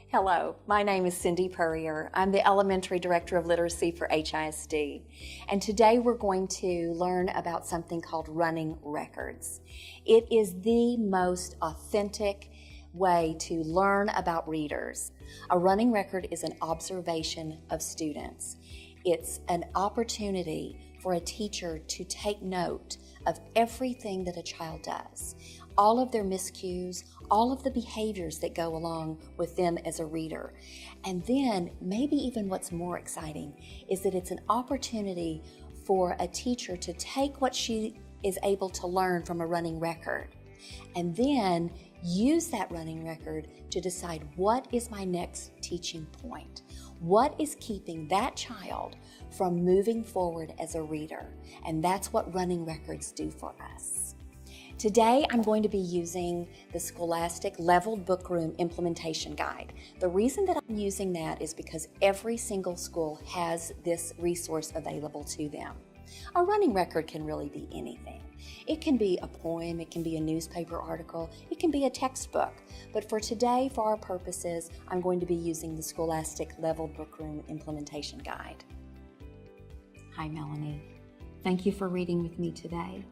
Hello, my name is Cindy Purrier. I'm the Elementary Director of Literacy for HISD. And today we're going to learn about something called running records. It is the most authentic way to learn about readers. A running record is an observation of students. It's an opportunity for a teacher to take note of everything that a child does, all of their miscues, all of the behaviors that go along with them as a reader. And then maybe even what's more exciting is that it's an opportunity for a teacher to take what she is able to learn from a running record and then use that running record to decide what is my next teaching point. What is keeping that child from moving forward as a reader? And that's what running records do for us. Today, I'm going to be using the Scholastic Leveled Bookroom Implementation Guide. The reason that I'm using that is because every single school has this resource available to them. A running record can really be anything. It can be a poem, it can be a newspaper article, it can be a textbook. But for today, for our purposes, I'm going to be using the Scholastic Leveled Bookroom Implementation Guide. Hi, Melanie. Thank you for reading with me today.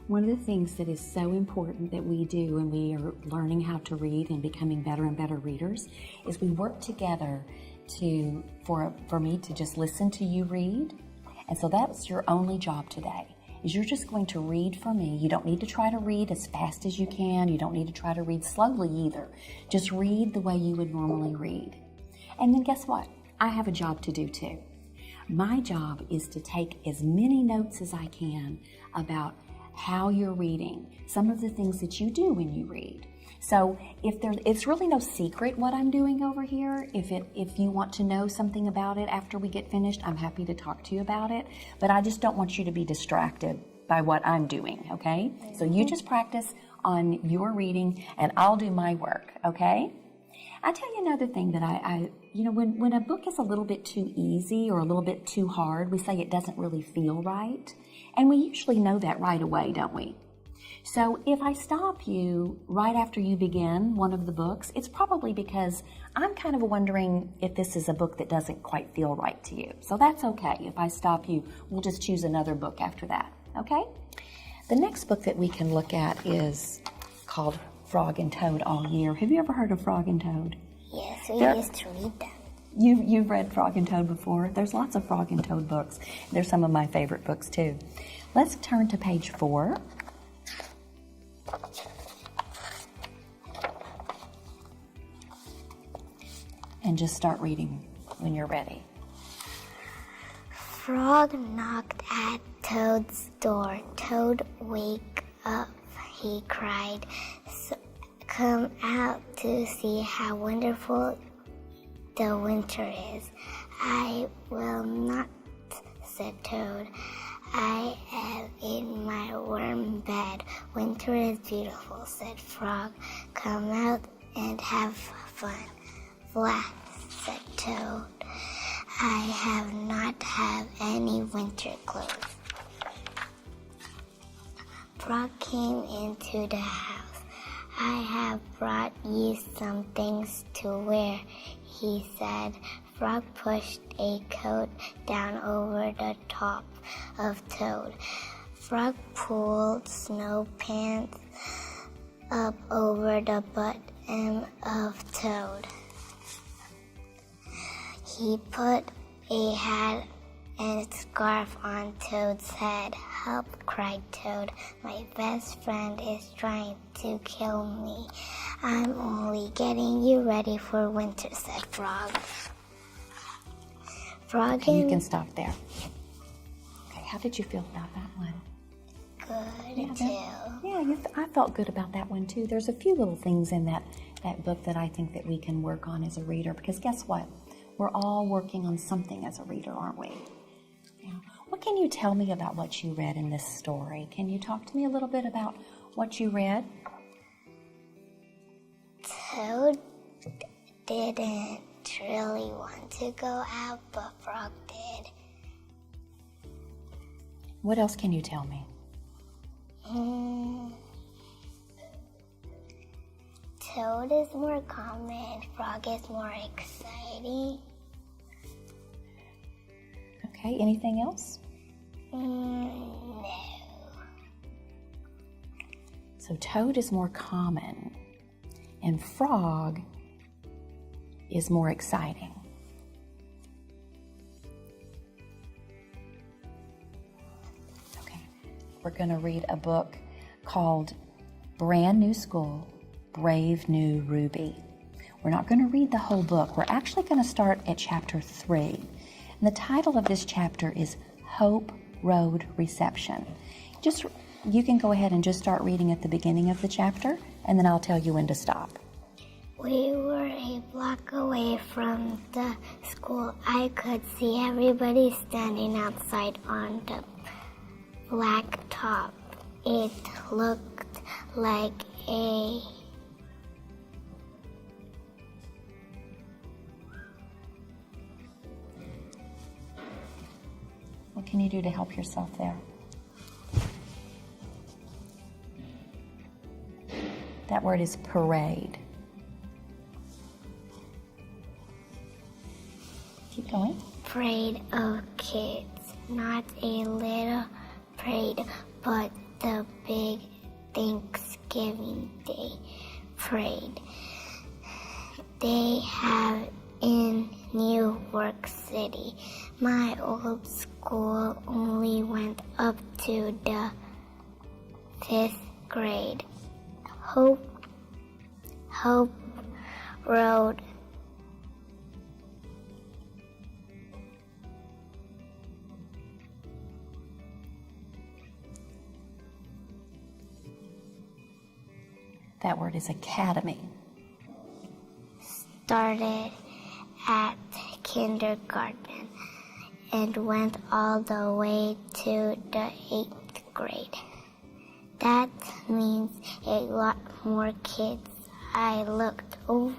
One of the things that is so important that we do when we are learning how to read and becoming better and better readers is we work together for me to just listen to you read. And so that's your only job today, is you're just going to read for me. You don't need to try to read as fast as you can. You don't need to try to read slowly either. Just read the way you would normally read. And then guess what? I have a job to do too. My job is to take as many notes as I can about how you're reading, some of the things that you do when you read. So it's really no secret what I'm doing over here. If you want to know something about it after we get finished, I'm happy to talk to you about it. But I just don't want you to be distracted by what I'm doing, okay? So you just practice on your reading and I'll do my work, okay? I'll tell you another thing that when a book is a little bit too easy or a little bit too hard, we say it doesn't really feel right. And we usually know that right away, don't we? So if I stop you right after you begin one of the books, it's probably because I'm kind of wondering if this is a book that doesn't quite feel right to you. So that's okay. If I stop you, we'll just choose another book after that, okay? The next book that we can look at is called Frog and Toad All Year. Have you ever heard of Frog and Toad? Yes, we used to read them. You've read Frog and Toad before? There's lots of Frog and Toad books. They're some of my favorite books too. Let's turn to page 4. And just start reading when you're ready. Frog knocked at Toad's door. Toad, wake up, he cried. Come out to see how wonderful the winter is. I will not, said Toad. I am in my warm bed. Winter is beautiful, said Frog. Come out and have fun. Flap, said Toad. I have not have any winter clothes. Frog came into the house. I have brought you some things to wear, he said. Frog pushed a coat down over the top of Toad. Frog pulled snow pants up over the bottom of Toad. He put a hat and scarf on Toad's head. Help, cried Toad. My best friend is trying to kill me. I'm only getting you ready for winter, said Frog. Okay, you can stop there. Okay, how did you feel about that one? Good, too. I felt good about that one too. There's a few little things in that book that I think that we can work on as a reader, because guess what? We're all working on something as a reader, aren't we? Yeah. What can you tell me about what you read in this story? Can you talk to me a little bit about what you read? Toad didn't really want to go out, but Frog did. What else can you tell me? Toad is more common, frog is more exciting. Okay, anything else? No. So toad is more common and frog is more exciting. Okay, we're going to read a book called Brand New School, Brave New Ruby. We're not going to read the whole book. We're actually going to start at chapter 3. And the title of this chapter is Hope Road Reception. You can go ahead and just start reading at the beginning of the chapter, and then I'll tell you when to stop. We were a block away from the school. I could see everybody standing outside on the blacktop. It looked like a What can you do to help yourself there? That word is parade. Keep going. parade of kids. Not a little parade, but the big Thanksgiving Day parade they have in New York City. My old school only went up to the 5th grade. Hope Road. That word is academy. Started at kindergarten and went all the way to the 8th grade. That means a lot more kids. I looked all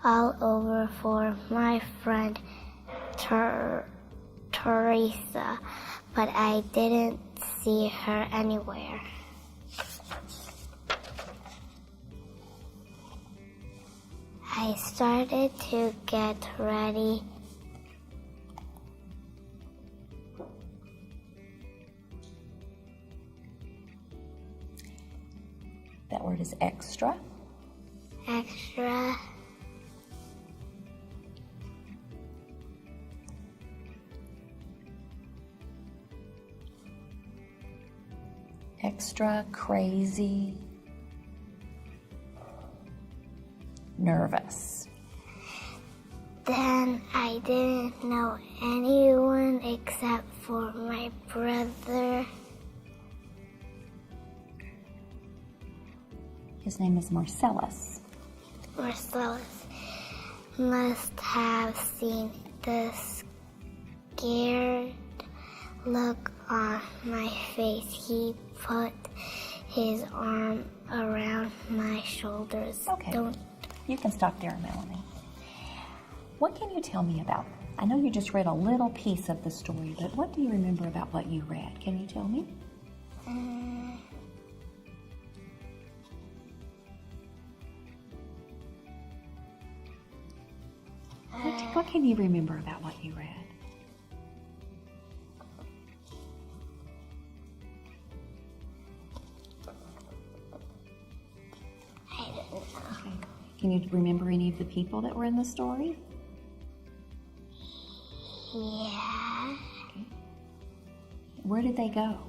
over for my friend Teresa, but I didn't see her anywhere. I started to get ready. That word is extra. Extra. Extra, crazy, nervous. Then I didn't know anyone except for my brother. His name is Marcellus. Marcellus must have seen the scared look on my face. He put his arm around my shoulders. Okay. You can stop there, Melanie. What can you tell me about? I know you just read a little piece of the story, but what do you remember about what you read? Can you tell me? What can you remember about what you read? I don't know. Okay. Can you remember any of the people that were in the story? Yeah. Okay. Where did they go?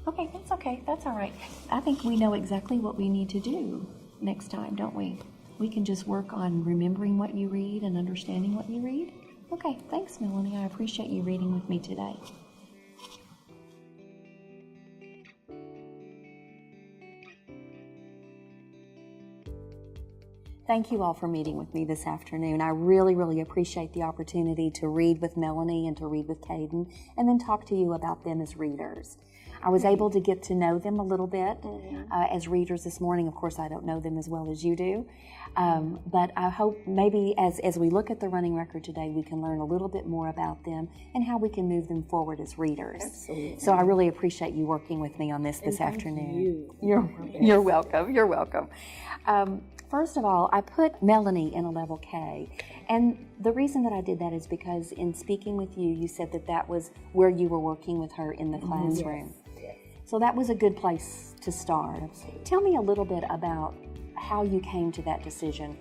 Okay, that's okay. That's all right. I think we know exactly what we need to do next time, don't we? We can just work on remembering what you read and understanding what you read. Okay, thanks, Melanie. I appreciate you reading with me today. Thank you all for meeting with me this afternoon. I really, really appreciate the opportunity to read with Melanie and to read with Caden and then talk to you about them as readers. I was able to get to know them a little bit as readers this morning. Of course, I don't know them as well as you do, but I hope maybe as we look at the running record today, we can learn a little bit more about them and how we can move them forward as readers. Absolutely. So I really appreciate you working with me on this afternoon. You. You're welcome. You're welcome. First of all, I put Melanie in a level K, and the reason that I did that is because in speaking with you, you said that was where you were working with her in the classroom. Yes. So that was a good place to start. Absolutely. Tell me a little bit about how you came to that decision.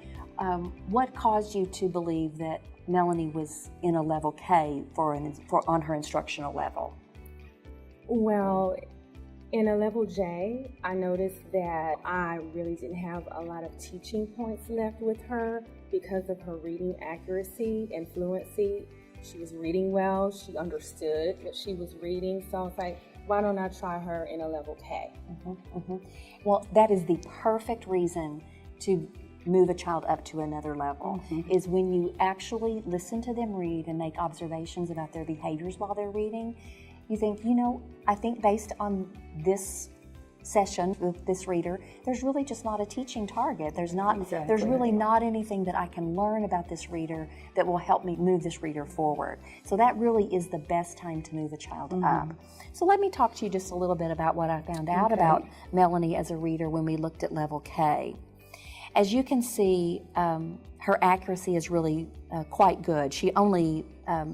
What caused you to believe that Melanie was in a level K for on her instructional level? Well, in a level J, I noticed that I really didn't have a lot of teaching points left with her because of her reading accuracy and fluency. She was reading well, she understood what she was reading, so I was like, why don't I try her in a level K? Well, that is the perfect reason to move a child up to another level, is when you actually listen to them read and make observations about their behaviors while they're reading. You think, I think based on this session with this reader, there's really just not a teaching target. There's really not anything that I can learn about this reader that will help me move this reader forward. So that really is the best time to move a child up. So let me talk to you just a little bit about what I found out about Melanie as a reader when we looked at level K. As you can see, her accuracy is really quite good. She only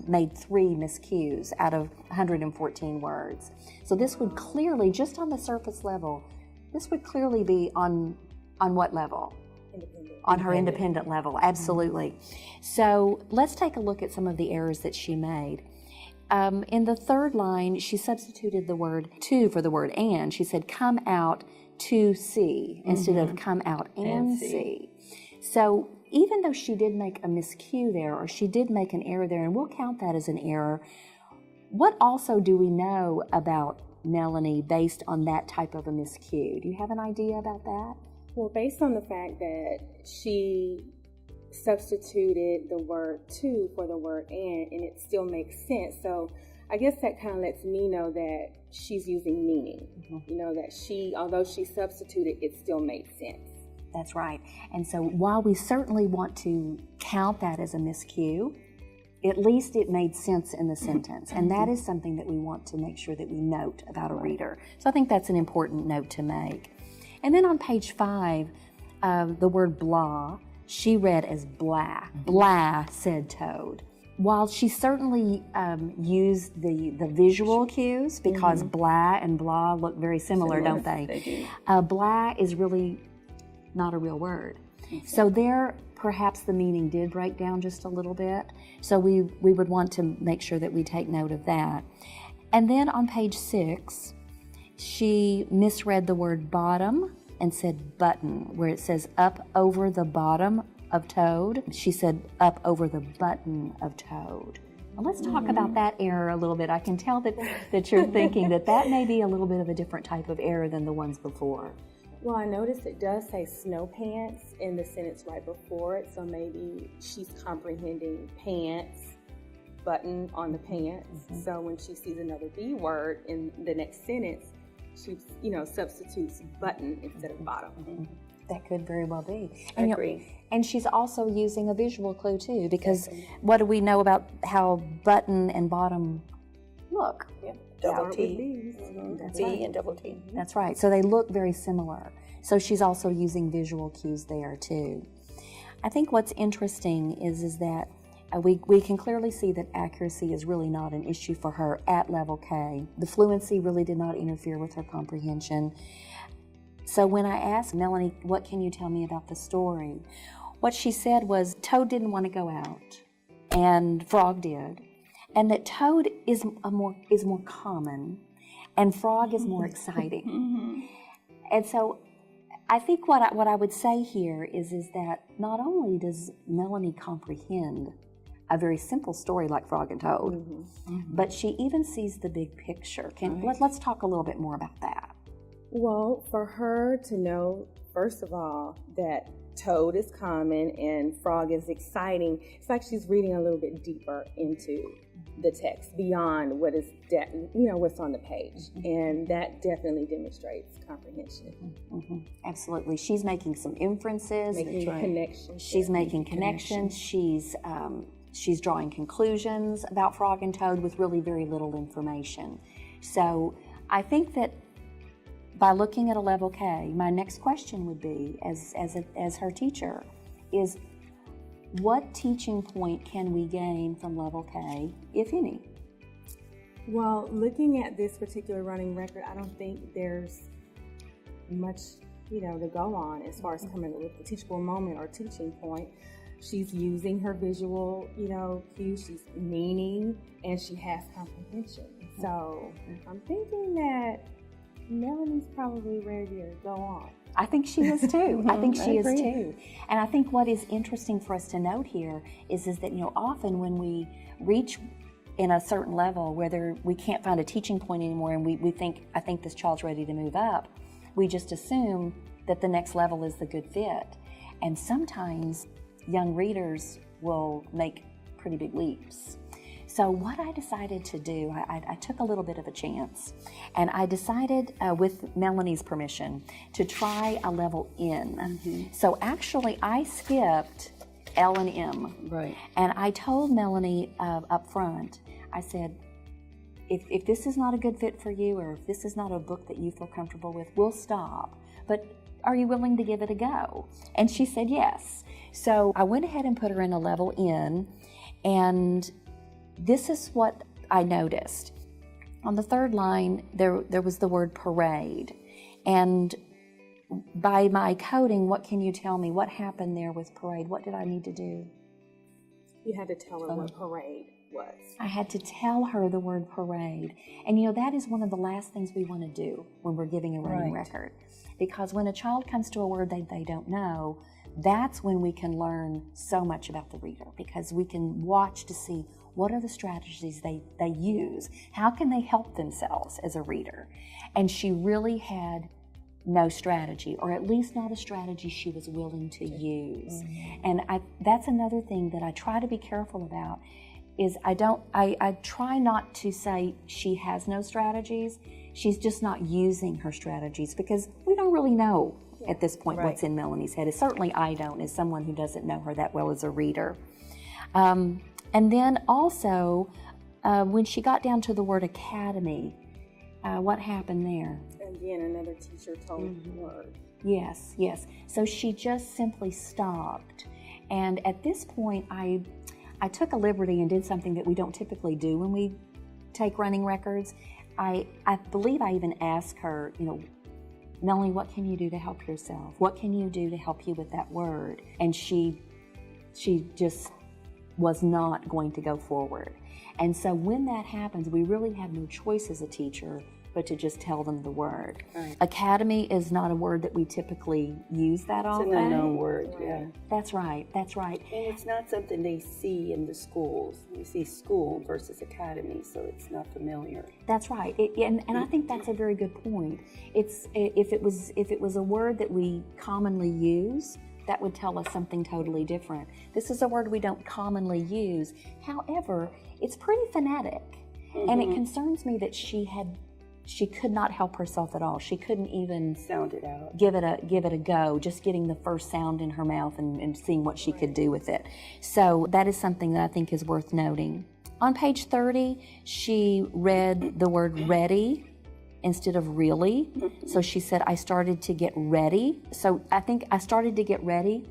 made 3 miscues out of 114 words. So this would clearly, just on the surface level, this would clearly be on what level? On her independent level, absolutely. So let's take a look at some of the errors that she made. In the third line, she substituted the word to for the word and. She said, come out to see instead of come out and see. So even though she did make a miscue there, or she did make an error there, and we'll count that as an error, what also do we know about Melanie based on that type of a miscue? Do you have an idea about that? Well, based on the fact that she substituted the word to for the word and it still makes sense. So I guess that kind of lets me know that she's using meaning. That although she substituted, it still made sense. That's right. And so while we certainly want to count that as a miscue, at least it made sense in the sentence. And that is something that we want to make sure that we note about a reader. So I think that's an important note to make. And then on page 5, the word blah, she read as blah. Blah, said Toad. While she certainly used the visual cues, because blah and blah look very similar, don't they? They do. Blah is really not a real word. So there, perhaps the meaning did break down just a little bit. So we would want to make sure that we take note of that. And then on page 6, she misread the word bottom and said button, where it says up over the bottom of Toad. She said up over the button of Toad. Well, let's talk about that error a little bit. I can tell that you're thinking that may be a little bit of a different type of error than the ones before. Well, I noticed it does say snow pants in the sentence right before it, so maybe she's comprehending pants, button on the pants. So when she sees another B word in the next sentence, she, substitutes button instead of bottom. That could very well be. I agree. And she's also using a visual clue too, because what do we know about how button and bottom look? Double T. That's B right. and double T. That's right. So they look very similar. So she's also using visual cues there too. I think what's interesting is that we can clearly see that accuracy is really not an issue for her at level K. The fluency really did not interfere with her comprehension. So when I asked Melanie, what can you tell me about the story? What she said was Toad didn't want to go out, and Frog did. And that Toad is more common, and Frog is more exciting. And so I think what I would say here is that not only does Melanie comprehend a very simple story like Frog and Toad, but she even sees the big picture. Let's talk a little bit more about that. Well, for her to know, first of all, that Toad is common and Frog is exciting, it's like she's reading a little bit deeper into the text beyond what is what's on the page, and that definitely demonstrates comprehension. Absolutely, she's making some inferences, Making connections. she's making connections. She's drawing conclusions about Frog and Toad with really very little information. So I think that by looking at a level K, my next question would be, as her teacher, is what teaching point can we gain from level K, if any? Well, looking at this particular running record, I don't think there's much, to go on as far as coming up with a teachable moment or teaching point. She's using her visual, cues, she's meaning, and she has comprehension. So I'm thinking that Melanie's probably ready to go on. I think she is too. I think she is too. And I think what is interesting for us to note here is that, often when we reach in a certain level, whether we can't find a teaching point anymore and we think, I think this child's ready to move up, we just assume that the next level is the good fit. And sometimes young readers will make pretty big leaps. So what I decided to do, I took a little bit of a chance, and I decided, with Melanie's permission, to try a level N. So actually, I skipped L and M. Right. And I told Melanie up front, I said, if this is not a good fit for you, or if this is not a book that you feel comfortable with, we'll stop. But are you willing to give it a go? And she said yes. So I went ahead and put her in a level N, and this is what I noticed. On the third line, there was the word parade. And by my coding, what can you tell me? What happened there with parade? What did I need to do? You had to tell her what parade was. I had to tell her the word parade. And that is one of the last things we want to do when we're giving a running record. Because when a child comes to a word they don't know, that's when we can learn so much about the reader, because we can watch to see what are the strategies they use. How can they help themselves as a reader? And she really had no strategy, or at least not a strategy she was willing to use. And that's another thing that I try to be careful about, is I try not to say she has no strategies. She's just not using her strategies, because we don't really know at this point what's in Melanie's head. Certainly I don't, as someone who doesn't know her that well as a reader. And then also, when she got down to the word academy, what happened there? Again, another teacher told the word. Yes. So she just simply stopped. And at this point, I took a liberty and did something that we don't typically do when we take running records. I believe I even asked her, Melanie, what can you do to help yourself? What can you do to help you with that word? And she just was not going to go forward. And so when that happens, we really have no choice as a teacher but to just tell them the word. Right. Academy is not a word that we typically use that often. It's an unknown word, yeah. That's right. And it's not something they see in the schools. We see school versus academy, so it's not familiar. That's right. And I think that's a very good point. If it was a word that we commonly use, that would tell us something totally different. This is a word we don't commonly use. However, it's pretty phonetic. And it concerns me that she could not help herself at all. She couldn't even sound it out. Give it a go, just getting the first sound in her mouth and seeing what she could do with it. So that is something that I think is worth noting. On page 30, she read the word ready instead of really. So she said, I started to get ready. So I think I started to get ready.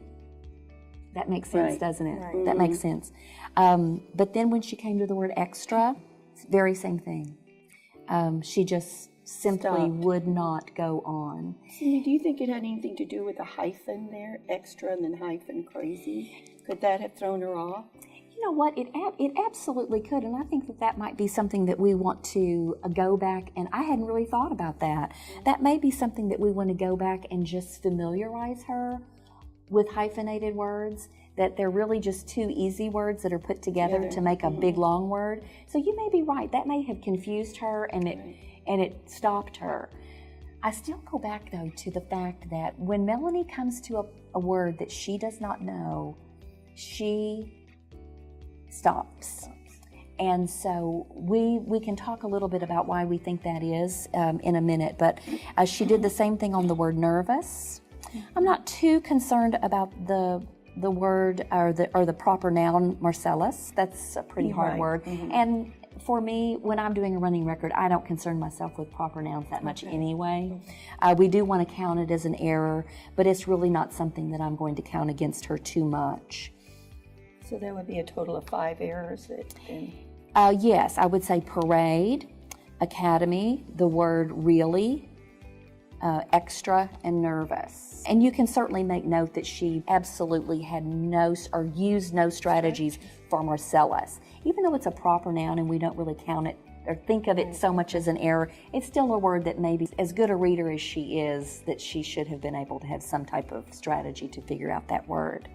That makes sense, doesn't it? Right. That makes sense. But then when she came to the word extra, very same thing. She just simply would not go on. Cindy, do you think it had anything to do with a hyphen there, extra and then hyphen crazy? Could that have thrown her off? You know what, it absolutely could, and I think that might be something that we want to go back, and I hadn't really thought about that. That may be something that we want to go back and just familiarize her with hyphenated words, that they're really just two easy words that are put together to make a big long word. So you may be right, that may have confused her and it stopped her. I still go back though to the fact that when Melanie comes to a word that she does not know, she stops. And so we can talk a little bit about why we think that is in a minute, but she did the same thing on the word nervous. I'm not too concerned about the word or the proper noun Marcellus. That's a pretty hard Right. word. And for me, when I'm doing a running record, I don't concern myself with proper nouns that much anyway. We do want to count it as an error, but it's really not something that I'm going to count against her too much. So there would be a total of 5 errors that Yes, I would say parade, academy, the word really, extra, and nervous. And you can certainly make note that she absolutely had used no strategies for Marcellus. Even though it's a proper noun and we don't really count it or think of it so much as an error, it's still a word that maybe, as good a reader as she is, that she should have been able to have some type of strategy to figure out that word.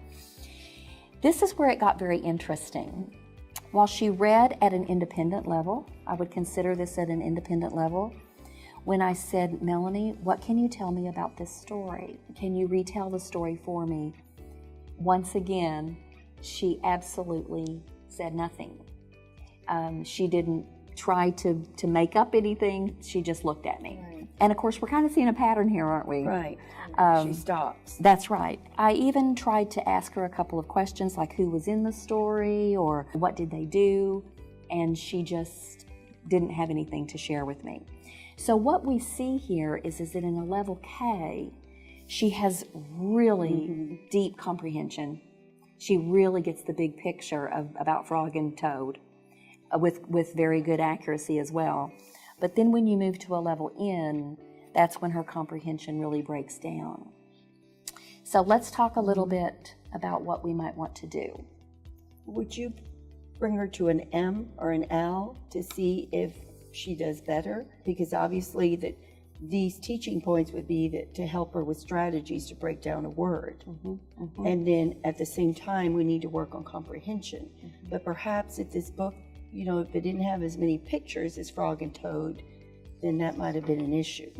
This is where it got very interesting. While she read at an independent level, I would consider this at an independent level, when I said, Melanie, what can you tell me about this story? Can you retell the story for me? Once again, she absolutely said nothing. She didn't try to make up anything. She just looked at me. Right. And of course, we're kind of seeing a pattern here, aren't we? Right. She stops. That's right. I even tried to ask her a couple of questions like who was in the story or what did they do, and she just didn't have anything to share with me. So what we see here is that in a level K, she has really deep comprehension. She really gets the big picture about Frog and Toad with very good accuracy as well. But then when you move to a level N, that's when her comprehension really breaks down. So let's talk a little bit about what we might want to do. Would you bring her to an M or an L to see if she does better? Because obviously that these teaching points would be that to help her with strategies to break down a word. And then at the same time, we need to work on comprehension. But perhaps if this book, if it didn't have as many pictures as Frog and Toad, then that might have been an issue.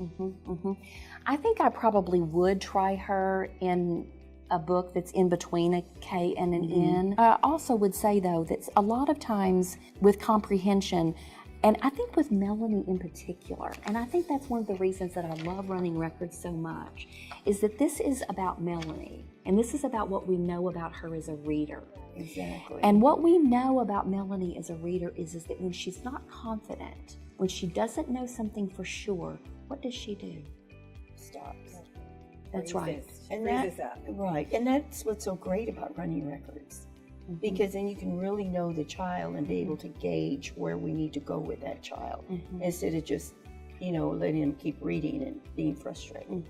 I think I probably would try her in a book that's in between a K and an N. I also would say, though, that a lot of times with comprehension, and I think with Melanie in particular, and I think that's one of the reasons that I love running records so much, is that this is about Melanie, and this is about what we know about her as a reader. Exactly. And what we know about Melanie as a reader is that when she's not confident, when she doesn't know something for sure, what does she do? Stops. That's right. And and that's what's so great about running records. Because then you can really know the child and be able to gauge where we need to go with that child instead of just, letting them keep reading and being frustrated.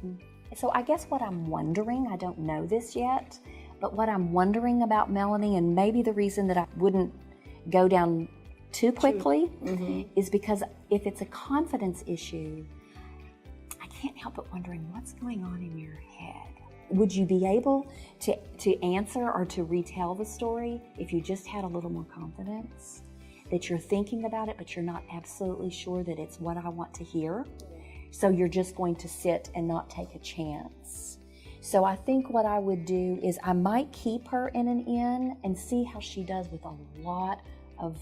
So I guess what I'm wondering, I don't know this yet, but what I'm wondering about Melanie, and maybe the reason that I wouldn't go down too quickly, is because if it's a confidence issue, I can't help but wondering what's going on in your head. Would you be able to answer or to retell the story if you just had a little more confidence? That you're thinking about it, but you're not absolutely sure that it's what I want to hear? So you're just going to sit and not take a chance. So I think what I would do is I might keep her in an N and see how she does with a lot of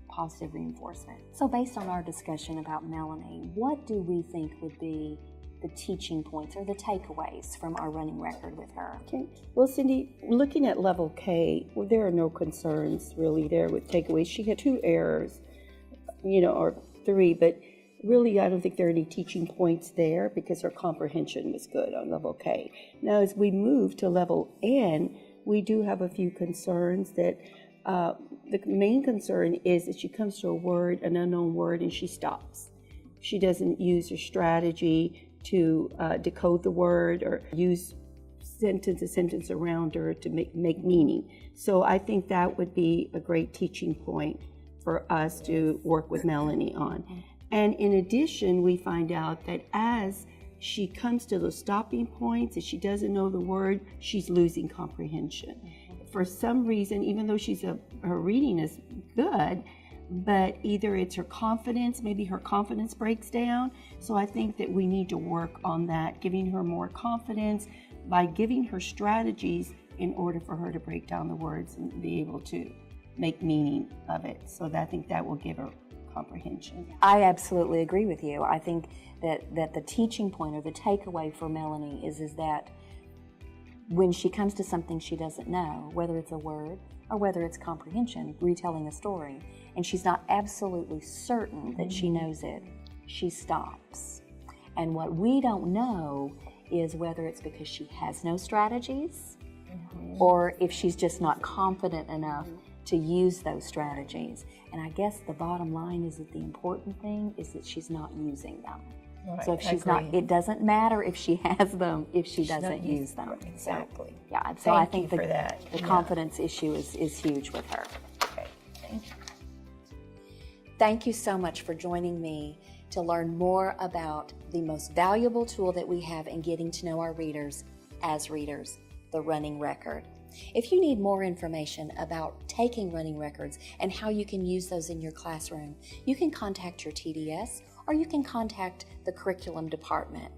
positive reinforcement. So based on our discussion about Melanie, what do we think would be the teaching points or the takeaways from our running record with her? Okay. Well, Cindy, looking at level K, there are no concerns really there with takeaways. She had 2 errors, or 3, but really I don't think there are any teaching points there because her comprehension was good on level K. Now, as we move to level N, we do have a few concerns that the main concern is that she comes to a word, an unknown word, and she stops. She doesn't use her strategy to decode the word or use sentence around her to make meaning. So I think that would be a great teaching point for us to work with Melanie on. And in addition, we find out that as she comes to those stopping points, if she doesn't know the word, she's losing comprehension. For some reason, even though her reading is good, but either it's her confidence, maybe her confidence breaks down. So I think that we need to work on that, giving her more confidence by giving her strategies in order for her to break down the words and be able to make meaning of it. So I think that will give her comprehension. I absolutely agree with you. I think that the teaching point or the takeaway for Melanie is that when she comes to something she doesn't know, whether it's a word or whether it's comprehension, retelling a story, and she's not absolutely certain that she knows it, she stops. And what we don't know is whether it's because she has no strategies or if she's just not confident enough to use those strategies. And I guess the bottom line is that the important thing is that she's not using them. Right, So if she's agree. not, it doesn't matter if she has them if she doesn't use them. Exactly. So, yeah, so I Thank think you for that. the Yeah. confidence issue is huge with her. Okay, thank you. Thank you so much for joining me to learn more about the most valuable tool that we have in getting to know our readers as readers, the running record. If you need more information about taking running records and how you can use those in your classroom, you can contact your TDS or you can contact the curriculum department.